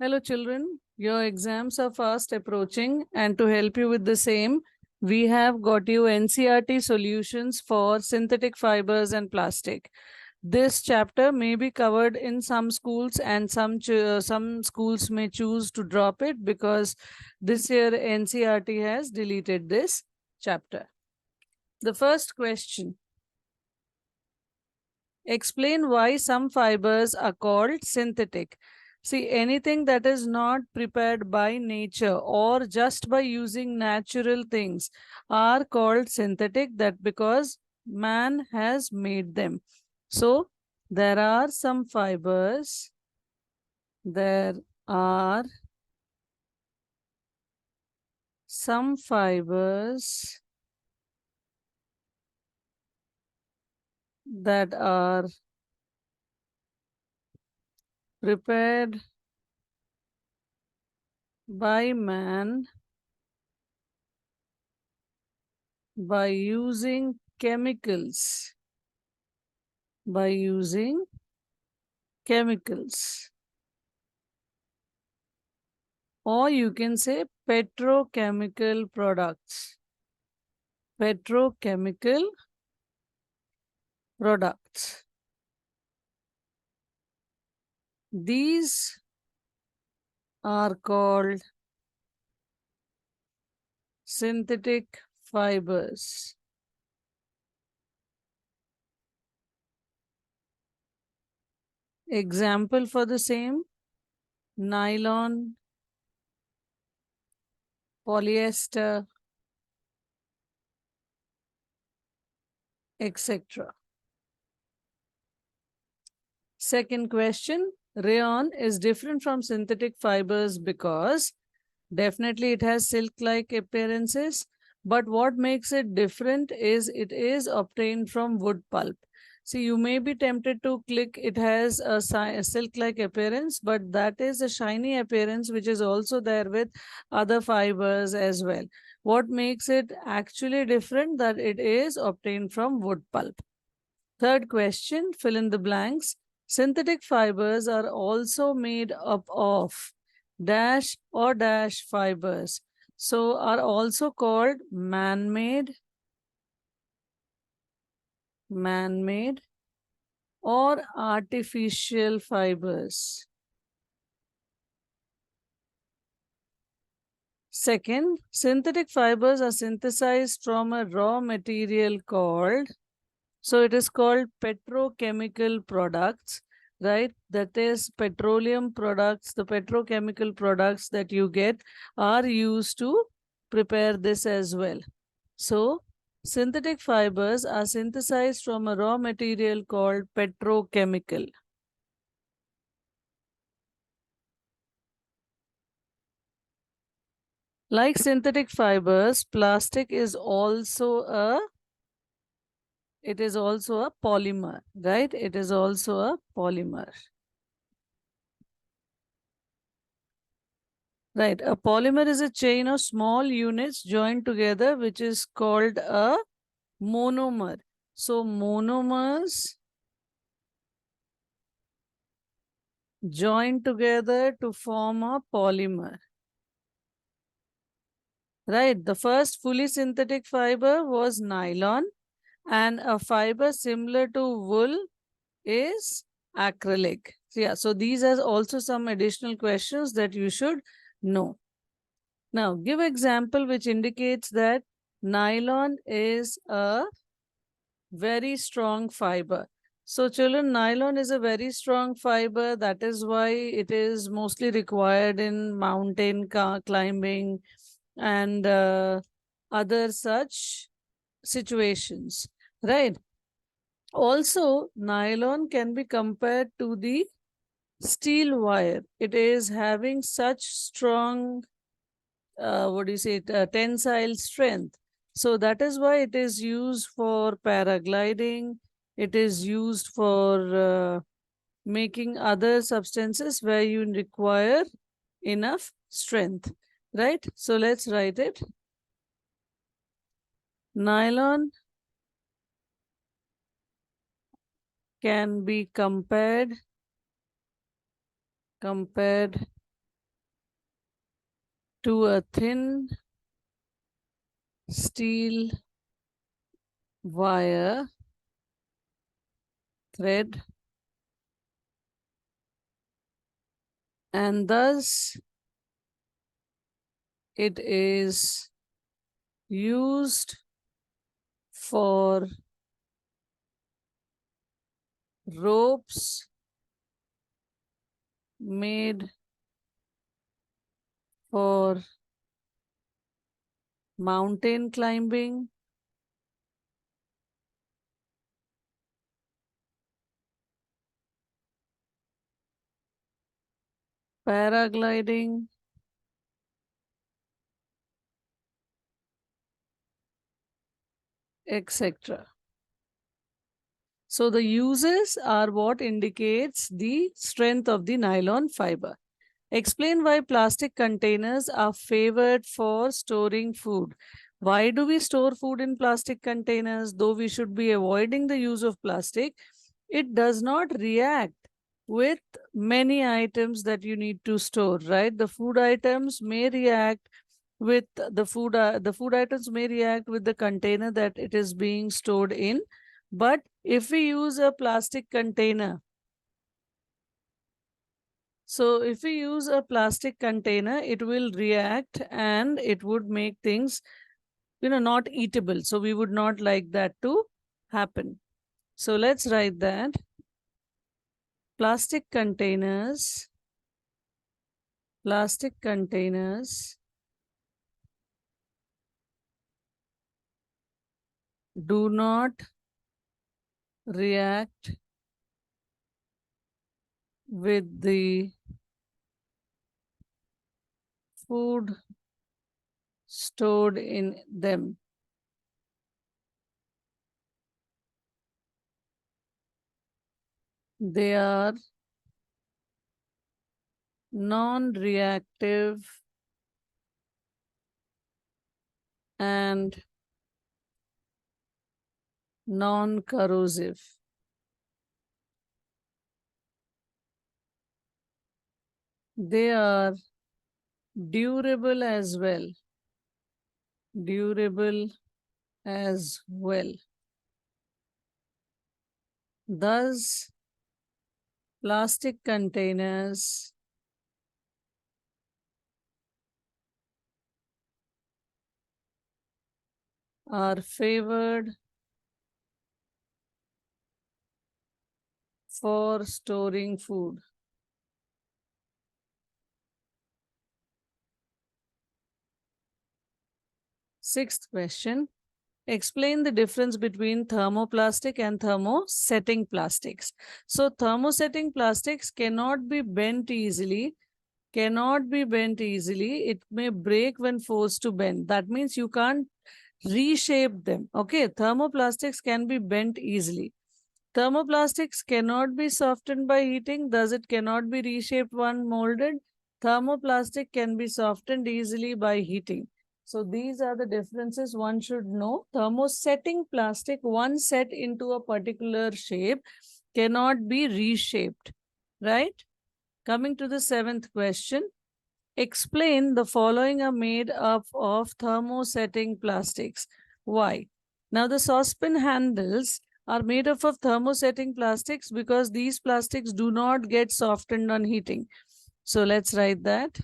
Hello, children. Your exams are fast approaching, and to help you with the same, we have got you NCRT solutions for synthetic fibers and plastic. This chapter may be covered in some schools, and some schools may choose to drop it because this year NCRT has deleted this chapter. The first question: explain why some fibers are called synthetic. See, anything that is not prepared by nature or just by using natural things are called synthetic, that because man has made them. So, there are some fibers, there are some fibers that are prepared by man by using chemicals, by using chemicals, or you can say petrochemical products. Petrochemical products. These are called synthetic fibers. Example for the same: nylon, polyester, etc. Second question: rayon is different from synthetic fibers because definitely it has silk-like appearances, but what makes it different is it is obtained from wood pulp. See, you may be tempted to click it has a silk-like appearance, but that is a shiny appearance which is also there with other fibers as well. What makes it actually different that it is obtained from wood pulp. Third question, fill in the blanks. Synthetic fibers are also made up of dash or dash fibers. So are also called man-made, man-made or artificial fibers. Second, synthetic fibers are synthesized from a raw material called, so it is called petrochemical products, right? That is petroleum products. The petrochemical products that you get are used to prepare this as well. So, synthetic fibers are synthesized from a raw material called petrochemical. Like synthetic fibers, plastic is also a polymer, right? It is also a polymer. Right. A polymer is a chain of small units joined together, which is called a monomer. So, monomers join together to form a polymer. Right. The first fully synthetic fiber was nylon, and a fiber similar to wool is acrylic. So, yeah, so these are also some additional questions that you should know. Now, give example which indicates that nylon is a very strong fiber. So, children, nylon is a very strong fiber. That is why it is mostly required in mountain climbing and other such situations, right? Also, nylon can be compared to the steel wire. It is having such strong, what do you say, tensile strength. So that is why it is used for paragliding. It is used for making other substances where you require enough strength, right? So let's write it. Nylon can be compared to a thin steel wire thread, and thus it is used for ropes made for mountain climbing, paragliding, etc. So the uses are what indicates the strength of the nylon fiber. Explain why plastic containers are favored for storing food. Why do we store food in plastic containers? Though we should be avoiding the use of plastic, it does not react with many items that you need to store, right? The food items may react with the food items may react with the container that it is being stored in. But if we use a plastic container, so if we use a plastic container, it will react and it would make things, not eatable. So we would not like that to happen. So let's write that plastic containers do not react with the food stored in them. They are non-reactive and non-corrosive. They are durable as well. Durable as well. Thus, plastic containers are favored for storing food. Sixth question. Explain the difference between thermoplastic and thermosetting plastics. So thermosetting plastics cannot be bent easily. It may break when forced to bend. That means you can't reshape them. Okay, thermoplastics can be bent easily. Thermoplastics cannot be softened by heating, thus it cannot be reshaped when molded. Thermoplastic can be softened easily by heating. So these are the differences one should know. Thermosetting plastic, once set into a particular shape, cannot be reshaped, right? Coming to the seventh question. Explain the following are made up of thermosetting plastics. Why? Now the saucepan handles are made up of thermosetting plastics because these plastics do not get softened on heating. So let's write that.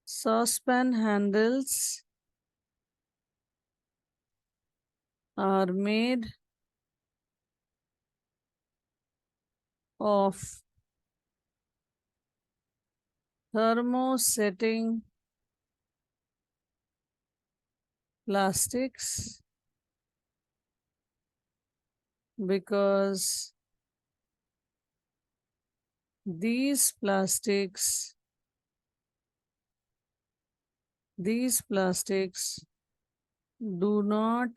Saucepan handles are made of thermosetting plastics because these plastics do not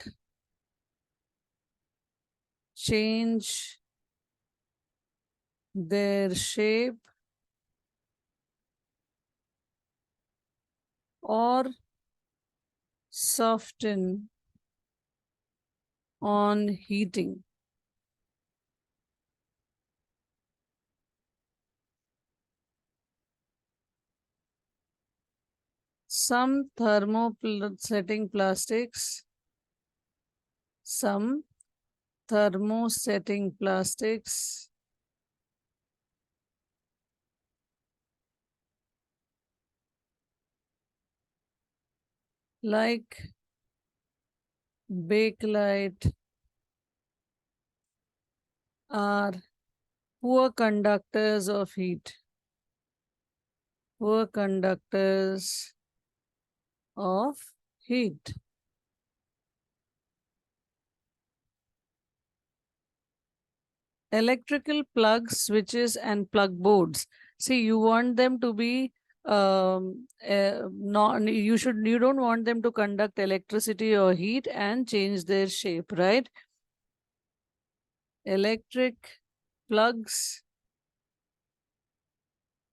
change their shape or soften on heating. Some thermosetting plastics, some thermosetting plastics like bakelite are poor conductors of heat. Poor conductors of heat. Electrical plugs, switches, and plug boards. See, you want them to be you don't want them to conduct electricity or heat and change their shape, right? Electric plugs,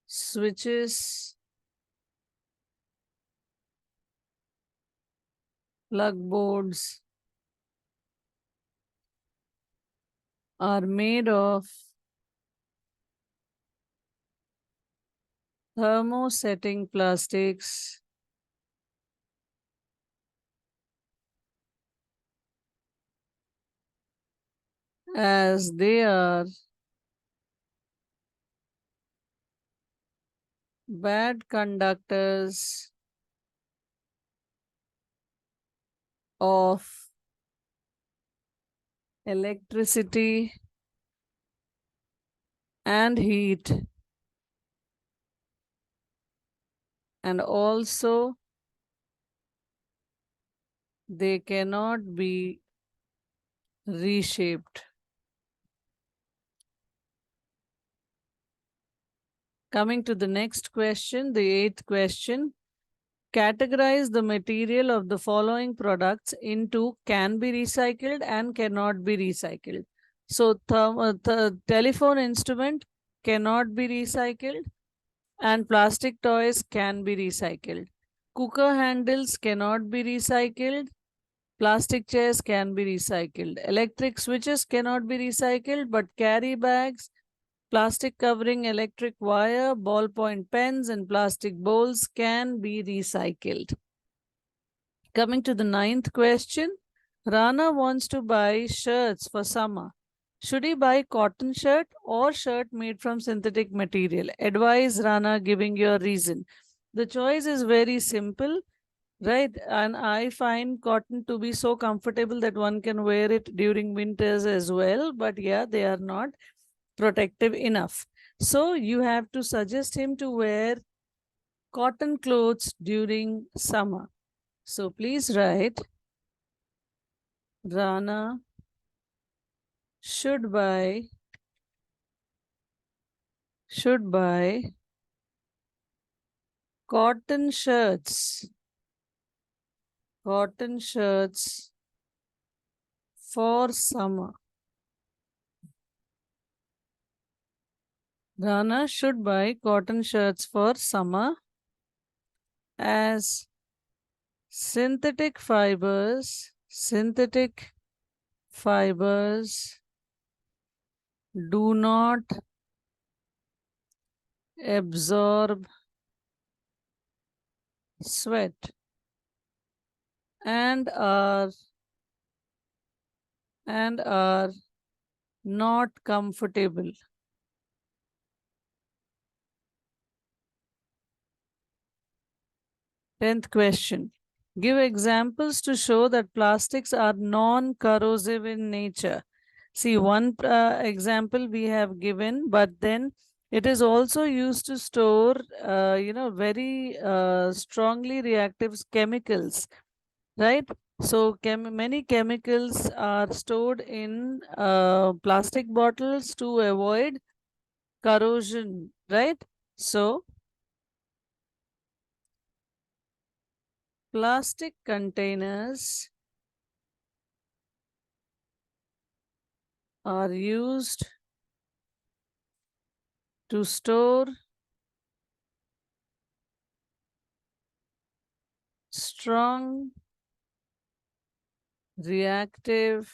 switches, plug boards are made of thermosetting plastics as they are bad conductors of electricity and heat, and also they cannot be reshaped. Coming to the next question, the eighth question. Categorize the material of the following products into can be recycled and cannot be recycled. So, the telephone instrument cannot be recycled, and plastic toys can be recycled. Cooker handles cannot be recycled. Plastic chairs can be recycled. Electric switches cannot be recycled, but carry bags, plastic covering electric wire, ballpoint pens, and plastic bowls can be recycled. Coming to the ninth question, Rana wants to buy shirts for summer. Should he buy cotton shirt or shirt made from synthetic material? Advise Rana giving your reason. The choice is very simple, right? And I find cotton to be so comfortable that one can wear it during winters as well. But yeah, they are not protective enough. So you have to suggest him to wear cotton clothes during summer. So please write Rana should buy cotton shirts for summer. Rana should buy cotton shirts for summer as synthetic fibers do not absorb sweat and are not comfortable. 10th question. Give examples to show that plastics are non-corrosive in nature. See, one example we have given, but then it is also used to store, very strongly reactive chemicals, right? So, many chemicals are stored in plastic bottles to avoid corrosion, right? So, plastic containers are used to store strong reactive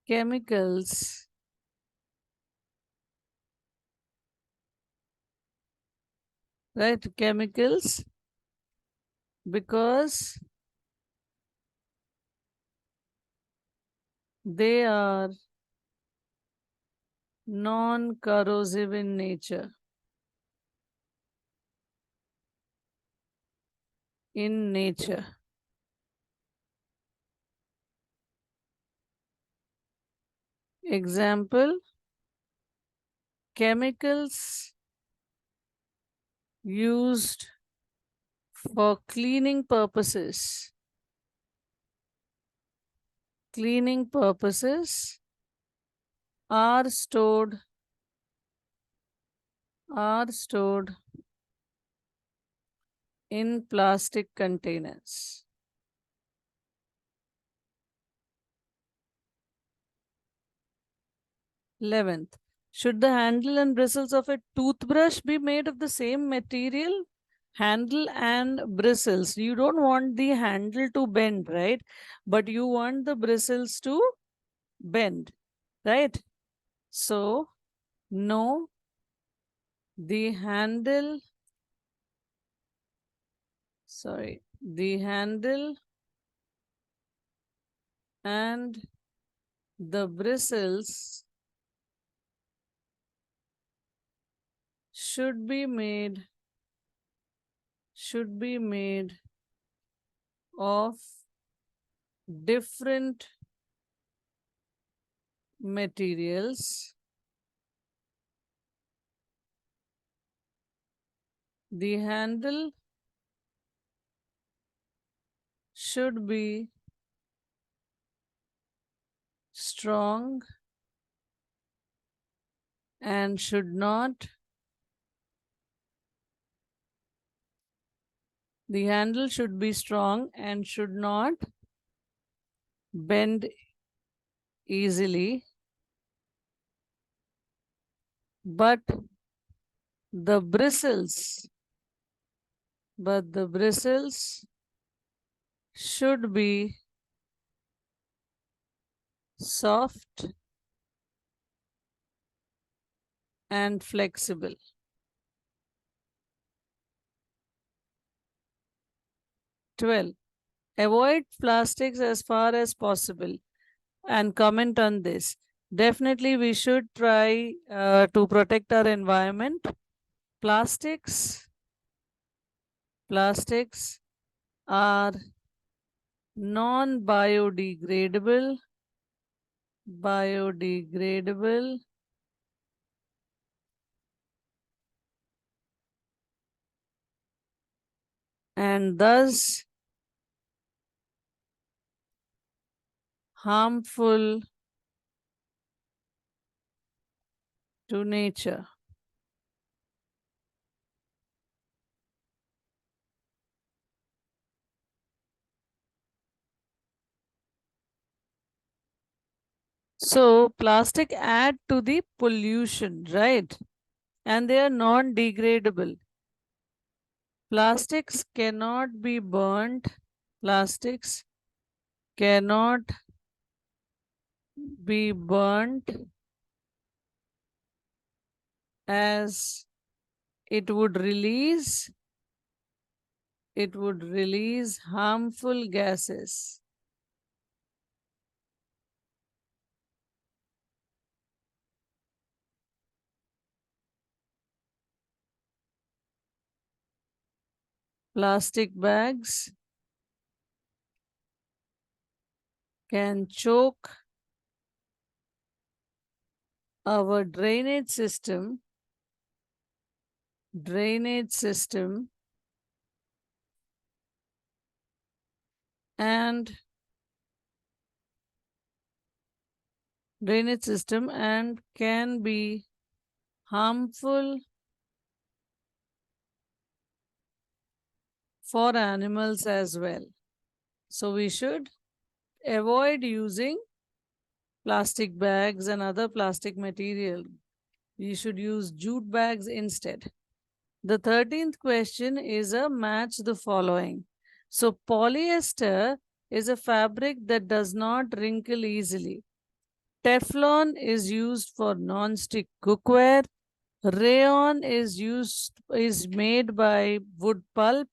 chemicals right? Chemicals, because they are non-corrosive in nature. In nature. Example, chemicals used for cleaning purposes. Cleaning purposes are stored in plastic containers. 11th, should the handle and bristles of a toothbrush be made of the same material? Handle and bristles. You don't want the handle to bend, right? But you want the bristles to bend, right? So, no, the handle, the handle and the bristles should be made of different materials. The handle should be strong and should not bend easily, but the bristles should be soft and flexible. 12. Avoid plastics as far as possible and comment on this. Definitely, we should try to protect our environment. Plastics are non-biodegradable, and thus harmful to nature. So plastic add to the pollution, right? And they are non-degradable. Plastics cannot be burnt. Plastics cannot be burnt as it would release harmful gases. Plastic bags can choke our drainage system and can be harmful for animals as well. So we should avoid using plastic bags and other plastic material. We should use jute bags instead. The 13th question is a match the following. So polyester is a fabric that does not wrinkle easily. Teflon is used for non-stick cookware. Rayon is made by wood pulp,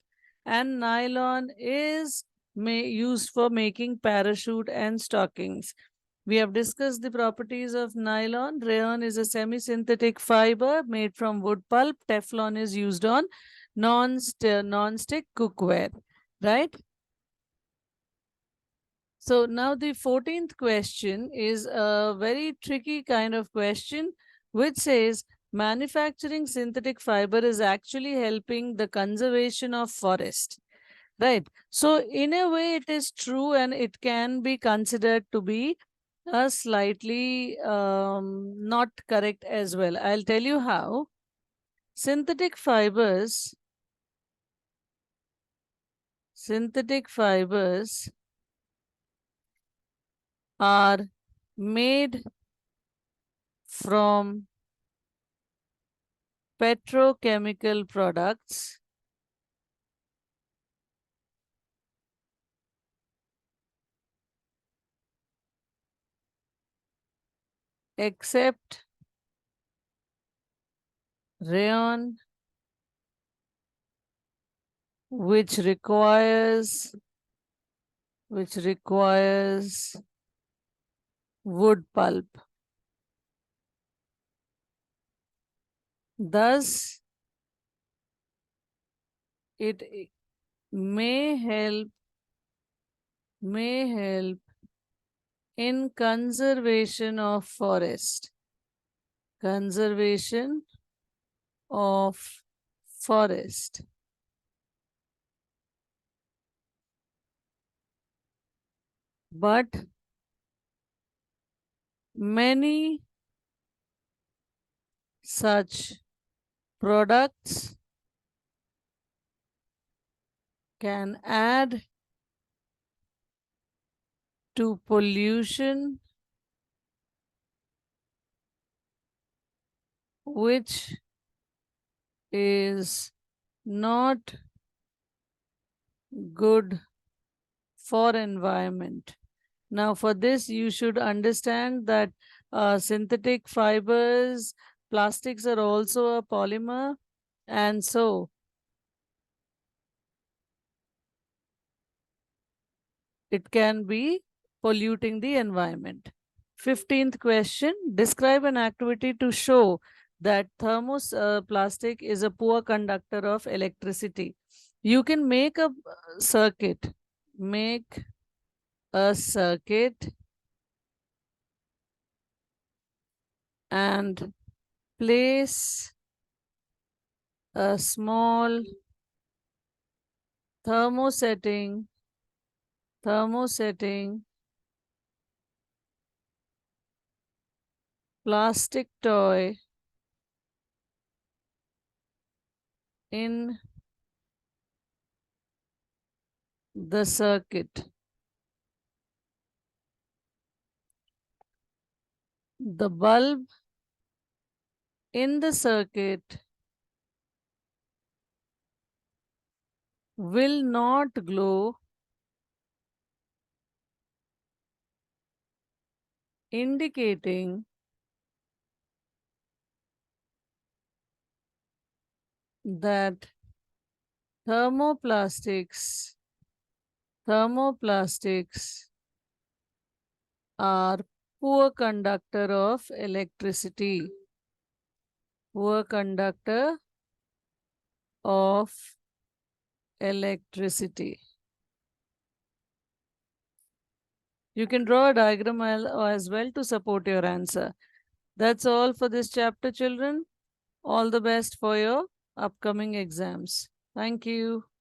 and nylon is used for making parachute and stockings. We have discussed the properties of nylon. Rayon is a semi-synthetic fiber made from wood pulp. Teflon is used on non-stick cookware, right? So now the 14th question is a very tricky kind of question, which says manufacturing synthetic fiber is actually helping the conservation of forest. Right. So in a way it is true, and it can be considered to be a slightly not correct as well. I'll tell you how. Synthetic fibers, synthetic fibers are made from petrochemical products except rayon, which requires wood pulp. Thus, it may help in conservation of forest. Conservation of forest. But many such products can add to pollution, which is not good for environment. Now for this you should understand that synthetic fibers, plastics are also a polymer, and so it can be polluting the environment. 15th question, describe an activity to show that thermoplastic is a poor conductor of electricity. You can make a circuit, make a circuit and place a small thermosetting plastic toy in the circuit. The bulb in the circuit will not glow, indicating that thermoplastics are poor conductor of electricity. Poor conductor of electricity. You can draw a diagram as well to support your answer. That's all for this chapter, children. All the best for your upcoming exams. Thank you.